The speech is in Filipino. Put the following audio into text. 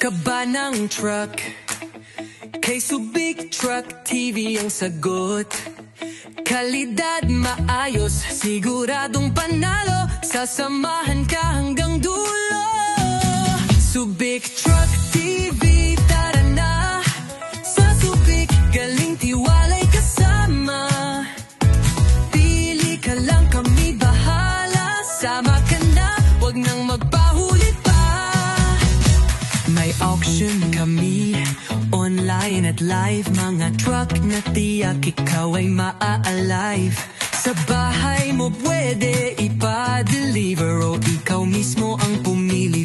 ka ba ng truck? Kay Subic Truck TV ang sagot. Kalidad maayos, siguradong panalo. Sasamahan ka hanggang dulo. Subic Truck TV, tara na. Sa Subic, galing tiwalay kasama. Pili ka lang, kami bahala. Sama ka na, wag nang magpahuli pa. May auction kami, online at live. Mga truck na tiyak ikaw ay maa-alive. Sa bahay mo pwede ipa-deliver o ikaw mismo ang pumili.